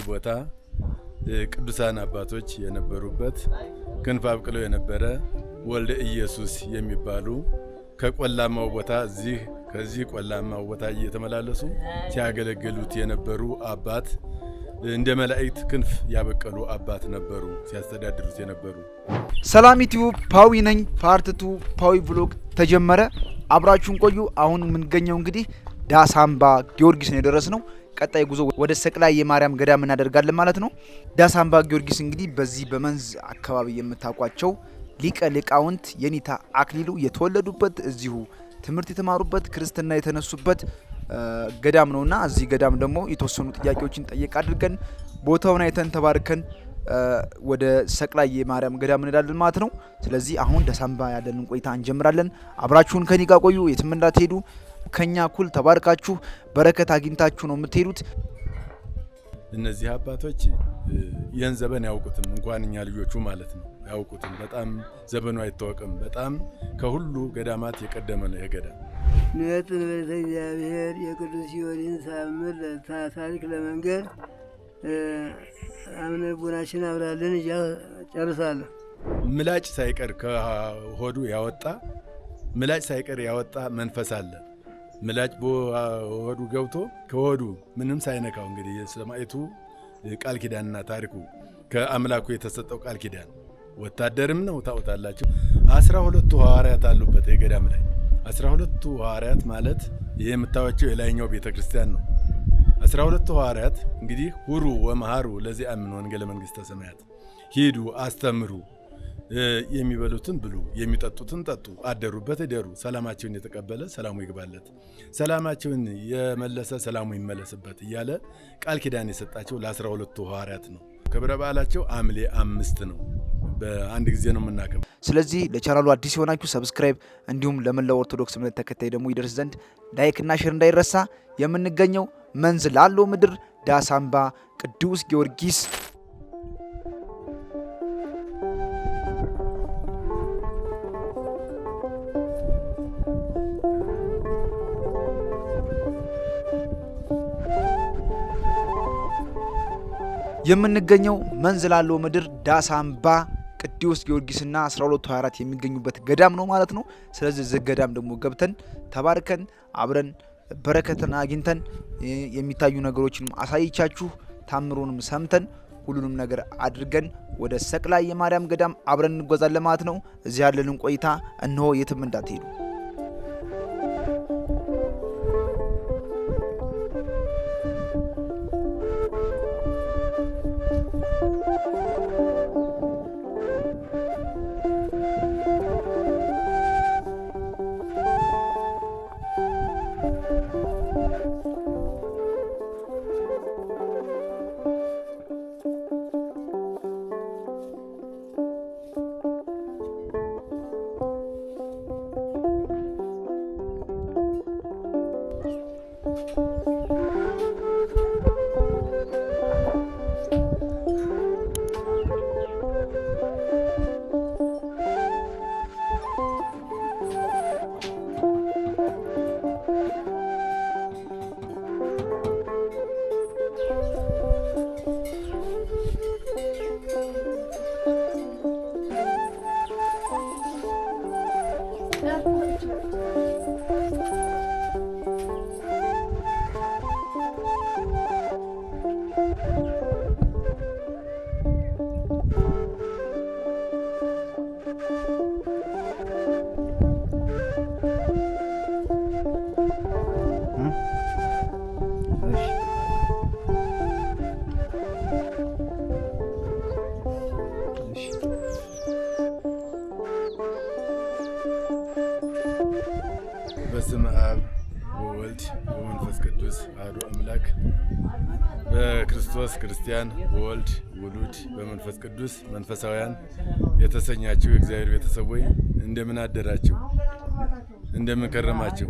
ቦታ ቅዱሳን አባቶች የነበሩበት ክንፍ አብቅለው የነበረ ወልደ ኢየሱስ የሚባሉ ከቆላማው ቦታ ከዚህ ቆላማው ቦታ እየተመላለሱ ሲያገለግሉት የነበሩ አባት እንደ መላእክት ክንፍ ያበቀሉ አባት ነበሩ ሲያስተዳድሩት የነበሩ። ሰላም ዩቲዩብ ፓዊ ነኝ። ፓርት 2 ፓዊ ብሎግ ተጀመረ። አብራችሁን ቆዩ። አሁን የምንገኘው እንግዲህ ዳሳምባ ጊዮርጊስ ነው የደረስነው። ቀጣይ ጉዞ ወደ ሰቅላይ የማርያም ገዳም እናደርጋለን ማለት ነው። ዳሳምባ ጊዮርጊስ እንግዲህ በዚህ በመንዝ አካባቢ የምታውቋቸው ሊቀ ሊቃውንት የኔታ አክሊሉ የተወለዱበት እዚሁ ትምህርት የተማሩበት ክርስትና የተነሱበት ገዳም ነውና እዚህ ገዳም ደግሞ የተወሰኑ ጥያቄዎችን ጠይቅ አድርገን ቦታውን አይተን ተባርከን ወደ ሰቅላይ የማርያም ገዳም እንሄዳለን ማለት ነው። ስለዚህ አሁን ዳሳምባ ያለንን ቆይታ እንጀምራለን። አብራችሁን ከኔ ጋር ቆዩ። የትም እንዳትሄዱ። ከኛ እኩል ተባርካችሁ በረከት አግኝታችሁ ነው የምትሄዱት። እነዚህ አባቶች ይህን ዘመን ያውቁትም እንኳን እኛ ልጆቹ ማለት ነው ያውቁትም። በጣም ዘመኑ አይታወቅም። በጣም ከሁሉ ገዳማት የቀደመ ነው የገዳም ነጥብ በእግዚአብሔር የቅዱስ ጊዮርጊስን ሳምር ታሪክ ለመንገድ አምነ ቡናችን አብራለን ጨርሳለሁ። ምላጭ ሳይቀር ከሆዱ ያወጣ መንፈስ አለ። ምላጭ በሆዱ ገብቶ ከሆዱ ምንም ሳይነካው እንግዲህ የሰማዕቱ ቃል ኪዳንና ታሪኩ ከአምላኩ የተሰጠው ቃል ኪዳን ወታደርም ነው ታውታላችሁ። 12ቱ ሐዋርያት አሉበት የገዳም ላይ 12ቱ ሐዋርያት ማለት ይሄ የምታዩቸው የላይኛው ቤተክርስቲያን ነው። 12ቱ ሐዋርያት እንግዲህ ሁሩ ወመሃሩ ለዚህ አምን ወንጌለ መንግስተ ሰማያት ሂዱ አስተምሩ፣ የሚበሉትን ብሉ፣ የሚጠጡትን ጠጡ፣ አደሩበት እደሩ፣ ሰላማቸውን የተቀበለ ሰላሙ ይግባለት፣ ሰላማቸውን የመለሰ ሰላሙ ይመለስበት እያለ ቃል ኪዳን የሰጣቸው ለ12ቱ ሐዋርያት ነው። ክብረ በዓላቸው ሐምሌ 5 ነው። በአንድ ጊዜ ነው የምናከብረው። ስለዚህ ለቻናሉ አዲስ የሆናችሁ ሰብስክራይብ፣ እንዲሁም ለመላው ኦርቶዶክስ እምነት ተከታይ ደግሞ ይደርስ ዘንድ ላይክ እና ሼር እንዳይረሳ። የምንገኘው መንዝ ላለው ምድር ዳሳምባ ቅዱስ ጊዮርጊስ የምንገኘው መንዝ ላለው ምድር ዳሳምባ ቅዱስ ጊዮርጊስና 1224 የሚገኙበት ገዳም ነው ማለት ነው። ስለዚህ እዚህ ገዳም ደግሞ ገብተን ተባርከን አብረን በረከትን አግኝተን የሚታዩ ነገሮችንም አሳይቻችሁ ታምሩንም ሰምተን ሁሉንም ነገር አድርገን ወደ ሰቅላይ የማርያም ገዳም አብረን እንጓዛለን ማለት ነው። እዚህ ያለንን ቆይታ እነሆ የትም እንዳትሄዱ። በስመ አብ ወወልድ ወመንፈስ ቅዱስ አሐዱ አምላክ። በክርስቶስ ክርስቲያን በወልድ ውሉድ በመንፈስ ቅዱስ መንፈሳውያን የተሰኛችሁ የእግዚአብሔር ቤተሰቦች እንደምን አደራችሁ? እንደምን ከረማችሁ?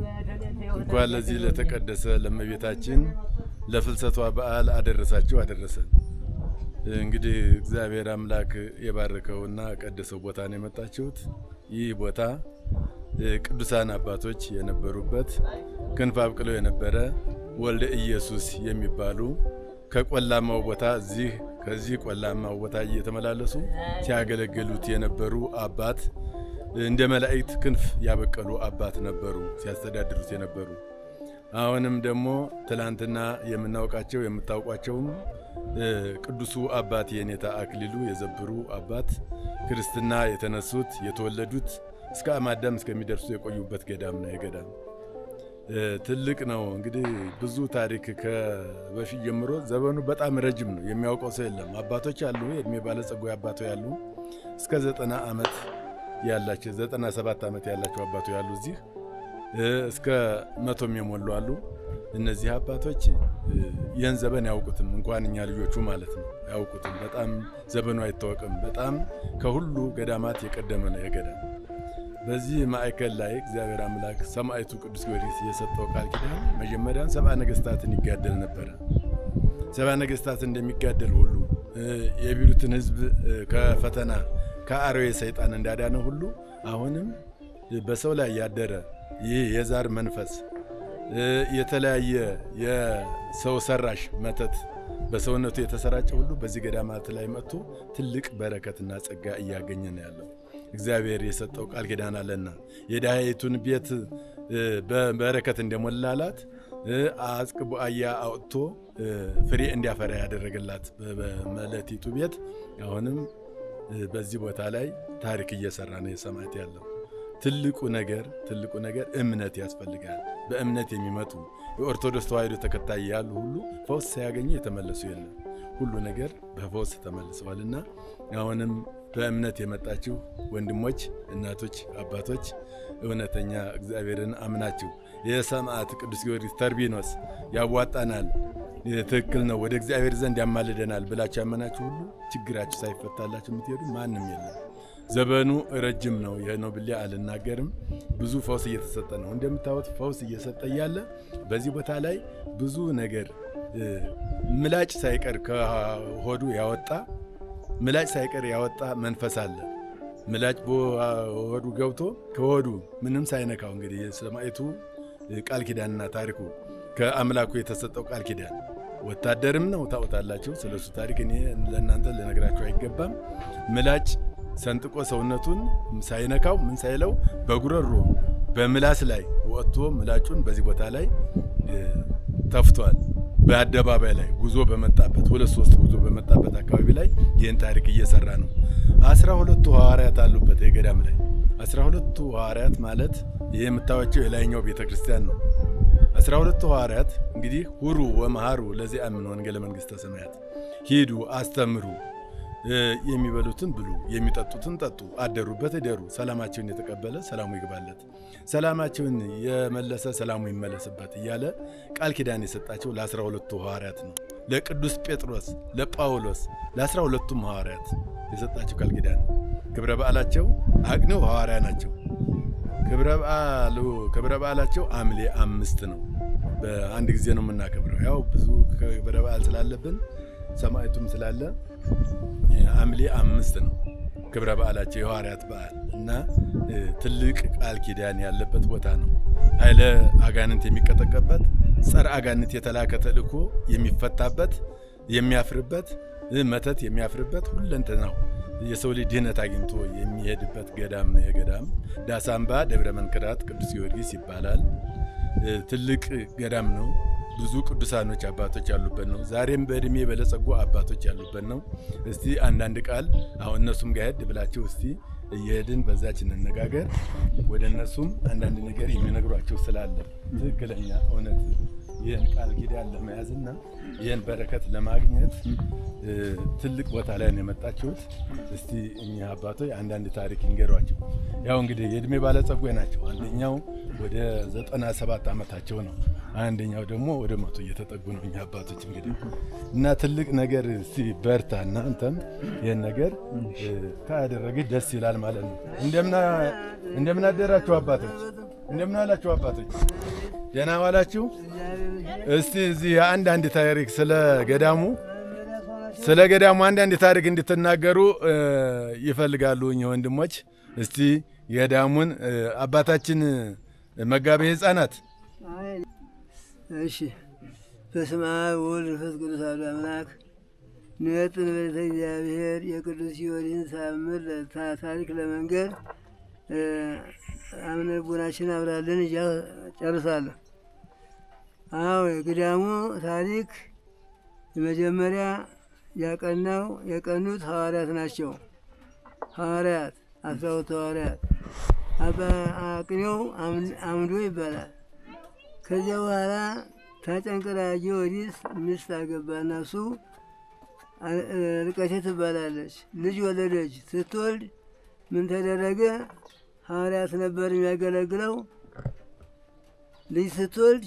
እንኳን ለዚህ ለተቀደሰ ለእመቤታችን ለፍልሰቷ በዓል አደረሳችሁ አደረሰን። እንግዲህ እግዚአብሔር አምላክ የባረከውና ቀደሰው ቦታ ነው የመጣችሁት። ይህ ቦታ ቅዱሳን አባቶች የነበሩበት ክንፍ አብቅለው የነበረ ወልደ ኢየሱስ የሚባሉ ከቆላማው ቦታ ከዚህ ቆላማው ቦታ እየተመላለሱ ሲያገለግሉት የነበሩ አባት እንደ መላእክት ክንፍ ያበቀሉ አባት ነበሩ ሲያስተዳድሩት የነበሩ። አሁንም ደግሞ ትላንትና የምናውቃቸው የምታውቋቸውም ቅዱሱ አባት የኔታ አክሊሉ የዘብሩ አባት ክርስትና የተነሱት የተወለዱት እስከ አማዳም እስከሚደርሱ የቆዩበት ገዳም ነው። የገዳም ትልቅ ነው። እንግዲህ ብዙ ታሪክ ከበፊት ጀምሮ ዘመኑ በጣም ረጅም ነው። የሚያውቀው ሰው የለም። አባቶች አሉ፣ የእድሜ ባለጸጋ አባቶች ያሉ እስከ 90 ዓመት ያላቸው 97 ዓመት ያላቸው አባቶች ያሉ እዚህ እስከ 100 የሞሉ አሉ። እነዚህ አባቶች ይህን ዘመን ያውቁትም እንኳን እኛ ልጆቹ ማለት ነው ያውቁትም። በጣም ዘመኑ አይታወቅም። በጣም ከሁሉ ገዳማት የቀደመ ነው የገዳም። በዚህ ማዕከል ላይ እግዚአብሔር አምላክ ሰማዕቱ ቅዱስ ጊዮርጊስ የሰጠው ቃል ኪዳን መጀመሪያን 70 ነገሥታትን ይጋደል ነበረ። 70 ነገሥታት እንደሚጋደል ሁሉ የቢሉትን ሕዝብ ከፈተና ከአርዌ ሰይጣን እንዳዳነ ሁሉ አሁንም በሰው ላይ ያደረ ይህ የዛር መንፈስ የተለያየ የሰው ሰራሽ መተት በሰውነቱ የተሰራጨ ሁሉ በዚህ ገዳማት ላይ መጥቶ ትልቅ በረከትና ጸጋ እያገኘ ነው ያለው። እግዚአብሔር የሰጠው ቃል ኪዳን አለና የድሃይቱን ቤት በበረከት እንደሞላላት አጽቅ ቡአያ አውጥቶ ፍሬ እንዲያፈራ ያደረገላት በመለቲቱ ቤት አሁንም በዚህ ቦታ ላይ ታሪክ እየሰራ ነው የሰማዕት ያለው። ትልቁ ነገር እምነት ያስፈልጋል። በእምነት የሚመጡ የኦርቶዶክስ ተዋሕዶ ተከታይ ያሉ ሁሉ ፈውስ ሳያገኙ የተመለሱ የለም። ሁሉ ነገር በፈውስ ተመልሰዋልና አሁንም በእምነት የመጣችሁ ወንድሞች፣ እናቶች፣ አባቶች እውነተኛ እግዚአብሔርን አምናችሁ የሰማዕት ቅዱስ ጊዮርጊስ ተርቢኖስ ያዋጣናል፣ ትክክል ነው፣ ወደ እግዚአብሔር ዘንድ ያማልደናል ብላችሁ ያመናችሁ ሁሉ ችግራችሁ ሳይፈታላችሁ የምትሄዱ ማንም የለም። ዘመኑ ረጅም ነው። ይሄ ነው ብዬ አልናገርም። ብዙ ፈውስ እየተሰጠ ነው። እንደምታዩት ፈውስ እየሰጠ ያለ በዚህ ቦታ ላይ ብዙ ነገር ምላጭ ሳይቀር ከሆዱ ያወጣ መንፈስ አለ። ምላጭ በሆዱ ገብቶ ከሆዱ ምንም ሳይነካው እንግዲህ የሰማዕቱ ቃል ኪዳንና ታሪኩ ከአምላኩ የተሰጠው ቃል ኪዳን ወታደርም ነው። ታውቃላችሁ። ስለሱ ታሪክ እኔ ለእናንተ ልነግራችሁ አይገባም። ምላጭ ሰንጥቆ ሰውነቱን ሳይነካው ምን ሳይለው በጉረሮ በምላስ ላይ ወጥቶ ምላጩን በዚህ ቦታ ላይ ተፍቷል። በአደባባይ ላይ ጉዞ በመጣበት 2-3 ጉዞ በመጣበት አካባቢ ላይ ይህን ታሪክ እየሰራ ነው። 12 ሐዋርያት አሉበት የገዳም ላይ 12 ሐዋርያት ማለት ይህ የምታዩቸው የላይኛው ቤተክርስቲያን ነው። 12 ሐዋርያት እንግዲህ ሁሩ ወመሃሩ ለዚአምኑ ወንጌለ መንግሥተ ሰማያት፣ ሂዱ አስተምሩ፣ የሚበሉትን ብሉ፣ የሚጠጡትን ጠጡ፣ አደሩበት እደሩ፣ ሰላማቸውን የተቀበለ ሰላሙ ይግባለት፣ ሰላማቸውን የመለሰ ሰላሙ ይመለስበት እያለ ቃል ኪዳን የሰጣቸው ለ12ቱ ሐዋርያት ነው። ለቅዱስ ጴጥሮስ፣ ለጳውሎስ፣ ለ12ቱም ሐዋርያት የሰጣቸው ቃል ኪዳን ነው። ክብረ በዓላቸው አቅኔው ሐዋርያ ናቸው። ክብረ በዓላቸው ሐምሌ 5 ነው። በአንድ ጊዜ ነው የምናከብረው። ያው ብዙ ክብረ በዓል ስላለብን ሰማዕቱም ስላለ ሐምሌ 5 ነው ክብረ በዓላቸው የሐዋርያት በዓል እና ትልቅ ቃል ኪዳን ያለበት ቦታ ነው። ኃይለ አጋንንት የሚቀጠቀበት፣ ጸረ አጋንንት የተላከ ተልእኮ የሚፈታበት፣ የሚያፍርበት፣ መተት የሚያፍርበት ሁለንተናው የሰው ልጅ ድህነት አግኝቶ የሚሄድበት ገዳም ነው። የገዳም ዳሳምባ ደብረ መንክራት ቅዱስ ጊዮርጊስ ይባላል። ትልቅ ገዳም ነው። ብዙ ቅዱሳኖች አባቶች ያሉበት ነው። ዛሬም በእድሜ በለጸጉ አባቶች ያሉበት ነው። እስቲ አንዳንድ ቃል አሁን እነሱም ጋር ሄድ ብላችሁ እስቲ እየሄድን በዛች እንነጋገር። ወደ እነሱም አንዳንድ ነገር የሚነግሯቸው ስላለ ትክክለኛ እውነት ይህን ቃል ኪዳን ለመያዝና ይህን በረከት ለማግኘት ትልቅ ቦታ ላይ ነው የመጣችሁት። እስቲ እኛ አባቶች አንዳንድ ታሪክ ይንገሯቸው። ያው እንግዲህ የእድሜ ባለጸጎች ናቸው። አንደኛው ወደ 97 ዓመታቸው ነው። አንደኛው ደግሞ ወደ 100 እየተጠጉ ነው። እኛ አባቶች እንግዲህ እና ትልቅ ነገር እስቲ በርታ እና አንተም ይህን ነገር ካደረግህ ደስ ይላል ማለት ነው። እንደምን አደራችሁ አባቶች? እንደምን አላችሁ አባቶች? ደህና ዋላችሁ? እስቲ እዚህ አንዳንድ ታሪክ ስለ ገዳሙ አንዳንድ ታሪክ እንድትናገሩ ይፈልጋሉ እኚህ ወንድሞች። እስቲ ገዳሙን አባታችን መጋቤ ሕፃናት። እሺ በስመ አብ ወወልድ ወመንፈስ ቅዱስ አሐዱ አምላክ። ንዌጥን በቤተ እግዚአብሔር የቅዱስ ጊዮርጊስን ተአምር ታሪክ ለመንገር አምነ ልቦናችን አብራልን ጨርሳለሁ። አዎ የገዳሙ ታሪክ የመጀመሪያ የቀኑት ሐዋርያት ናቸው። ሐዋርያት 12 ሐዋርያት አባ አቅኔው አምዶ ይባላል። ከዚያ በኋላ ታጨንቅራ ጊዮርጊስ ሚስት አገባና እሱ ርቀቴ ትባላለች። ልጅ ወለደች። ስትወልድ ምን ተደረገ? ሐዋርያት ነበር የሚያገለግለው። ልጅ ስትወልድ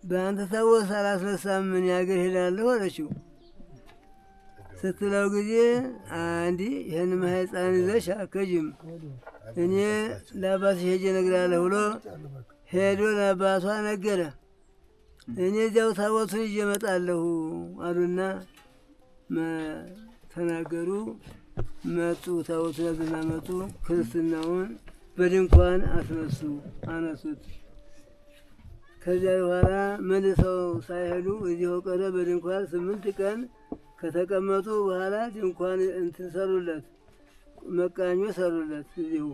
በአንተ ታወስ አላስነሳም ምን ያገር ሄዳለሁ አለችው። ስትለው ጊዜ እንዲህ ይህን ሕፃን ይዘሽ አከጅም እኔ ለአባትሽ ሄጄ እነግራለሁ ብሎ ሄዶ ለአባቷ ነገረ። እኔ እዚያው ታቦቱን ይዤ እመጣለሁ አሉና ተናገሩ። መጡ። ታቦቱን ያዙና መጡ። ክርስትናውን በድንኳን አነሱት። ከዚያ በኋላ መልሰው ሳይሄዱ እዚሁ ቀረ። በድንኳን 8 ቀን ከተቀመጡ በኋላ ድንኳን እንትን ሰሩለት፣ መቃኞ ሰሩለት እዚሁ።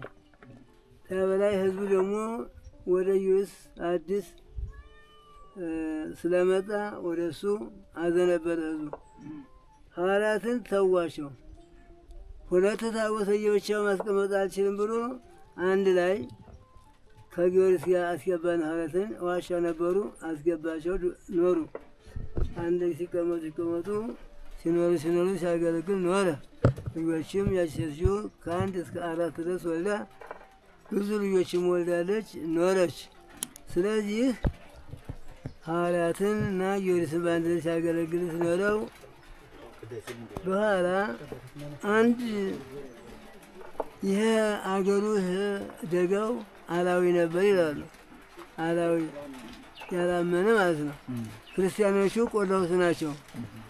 ከበላይ ህዝቡ ደግሞ ወደ ኢየሱስ አዲስ ስለመጣ ወደ እሱ አዘነበለ ህዝቡ። ሐዋርያትን ተዋቸው። 2 ታቦት ለየብቻው ማስቀመጥ አልችልም ብሎ አንድ ላይ ከጊዮርጊስ ጋር አስገባን። ሐዋርያትን ዋሻ ነበሩ፣ አስገባቸው፣ ኖሩ። አንድ ሲቀመጡ ሲኖሩ ሲያገለግል ኖረ። ልጆችም ያች ሴትዮ ከ1 እስከ 4 ድረስ ወልዳ ብዙ ልጆችም ወልዳለች፣ ኖረች። ስለዚህ ሐዋርያትን እና ጊዮርጊስን በአንድ ላይ ሲያገለግል ሲኖረው በኋላ አንድ ይሄ አገሩ ደጋው አላዊ ነበር ይላሉ። አላዊ ያላመነ ማለት ነው። ክርስቲያኖቹ ቆላ ውስጥ ናቸው።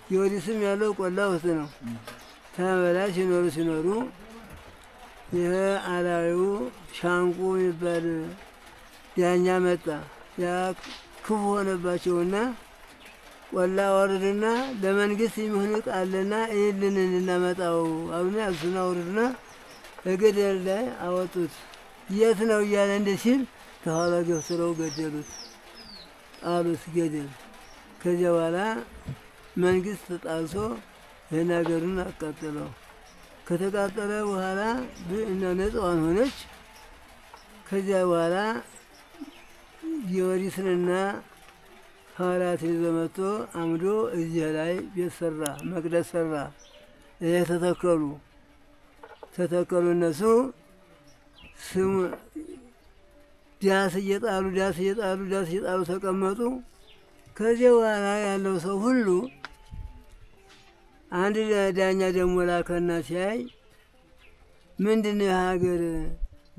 ጊዮርጊስም ያለው ቆላ ውስጥ ነው። ተበላ ሲኖሩ ይሄ አላዊው ሻንቆ የሚባል ዳኛ መጣ። ያ ክፉ ሆነባቸውና ቆላ ወርድና ለመንግስት የሚሆን ቃልና ይህንን እናመጣው አሉና እሱና ወርድና በገደል ላይ አወጡት። የት ነው እያለ እንደ ሲል ከኋላ ገፍትረው ገደሉት፣ ጣሉት ገደል። ከዚያ በኋላ መንግስት ተጣልሶ ይህን ሀገሩን አቃጠለው። ከተቃጠለ በኋላ እና ነፃዋን ሆነች። ከዚያ በኋላ ጊዮርጊስንና ሐዋርያትን ይዞ መጥቶ አምዶ እዚህ ላይ ቤት ሰራ፣ መቅደስ ሰራ። ይህ ተተከሉ እነሱ ስሙ ዳስ እየጣሉ ተቀመጡ። ከዚህ በኋላ ያለው ሰው ሁሉ አንድ ዳኛ ደግሞ ላከና ሲያይ ምንድነው የሀገር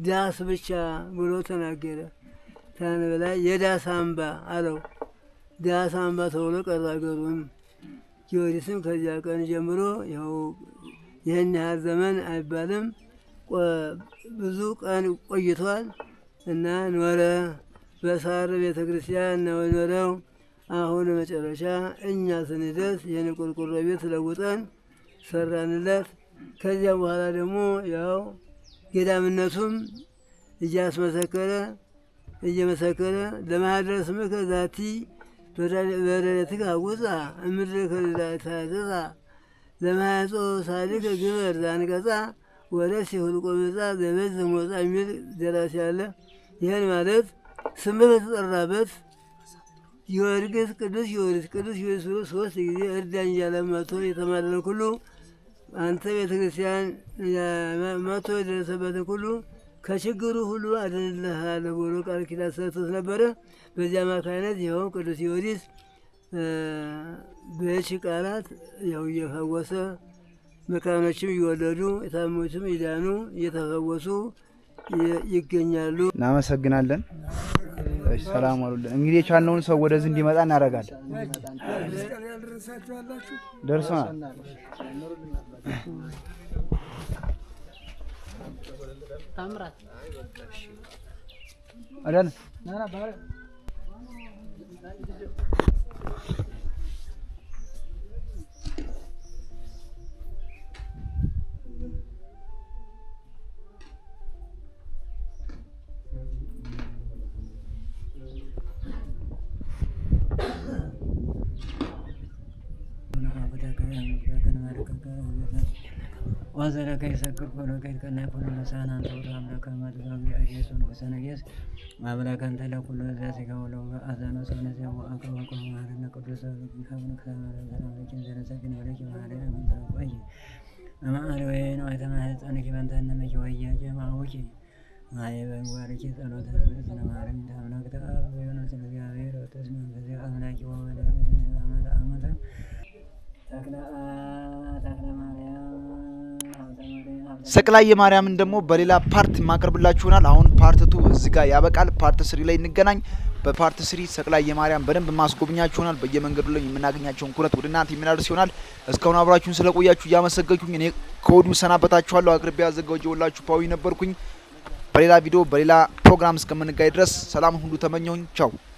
ዳስ ብቻ ብሎ ተናገረ። ታን በላይ የዳስ አምባ አለው። ዳስ አምባ ተብሎ ቀረ ሀገሩም። ጊዮርጊስም ከዚያ ቀን ጀምሮ ያው ይህን ያህል ዘመን አይባልም ብዙ ቀን ቆይቷል እና ኖረ። በሳር ቤተ ክርስቲያን ነው ኖረው። አሁን መጨረሻ እኛ ስንደርስ ይህን ቆርቆሮ ቤት ለውጠን ሰራንለት። ከዚያ በኋላ ደግሞ ያው ገዳምነቱም እየመሰከረ ለማህደረ ስምከ ዛቲ በረድኤትከ አውፃ እምድረ ከለላታዘዛ ለማያጾ ሳሊከ ግበር ዛንቀጻ ወረስ የሁልቆ መጻ ዘበት ዘሞጻ የሚል ደራሲ አለ። ይህን ማለት ስምህ በተጠራበት ቅዱስ ጊዮርጊስ ብሎ 3 ጊዜ እርዳኝ እያለ መጥቶ የተማለለን ሁሉ አንተ ቤተ ክርስቲያን መጥቶ የደረሰበትን ሁሉ ከችግሩ ሁሉ አድንልሃለሁ ብሎ ቃል ኪዳን ሰጥቶት ነበረ። በዚያ አማካይነት ይኸው ቅዱስ ጊዮርጊስ በእቺ ቃላት ያው እየፈወሰ መካኖችም እየወለዱ የታመሙትም ይዳኑ እየተፈወሱ ይገኛሉ። እናመሰግናለን። ሰላም አሉልን። እንግዲህ የቻልነውን ሰው ወደዚህ እንዲመጣ እናደርጋለን። ደርሰናል። ታምራት አዳነ وزرك يسكر فلك كنا كل لسان أنت وتعملك ما تسوي أجيس وسنجيس وعملك أنت لا كل ذاتك ولو أذان سنة وأكل وكل ما هذا قدس بكونك سلام لكن زرسكن ولك ما هذا من ذلك أي أما أروين وأتما أنك بنت أنك ويا جماعة وجه ما يبغى وارك ثلث سنة ما رم تعملك تأب يونس الجابير وتسمع كذا أملاك وولا أمد تكلا مريم ሰቅላይ ማርያምን ደግሞ በሌላ ፓርት ማቀርብላችሁናል። አሁን ፓርት 2 እዚህ ጋር ያበቃል። ፓርት 3 ላይ እንገናኝ። በፓርት 3 ሰቅላይ ማርያም በደንብ ማስጎብኛችሁናል። በየመንገዱ ላይ የምናገኛቸውን ኩረት ወደ እናንተ የሚናደርስ ይሆናል። እስካሁን አብራችሁን ስለቆያችሁ እያመሰገንኩኝ እኔ ከወዲሁ ሰናበታችኋለሁ። አቅርቤ ያዘጋጀሁላችሁ ፓዊ ነበርኩኝ። በሌላ ቪዲዮ በሌላ ፕሮግራም እስከምንጋይ ድረስ ሰላም ሁሉ ተመኘሁኝ። ቻው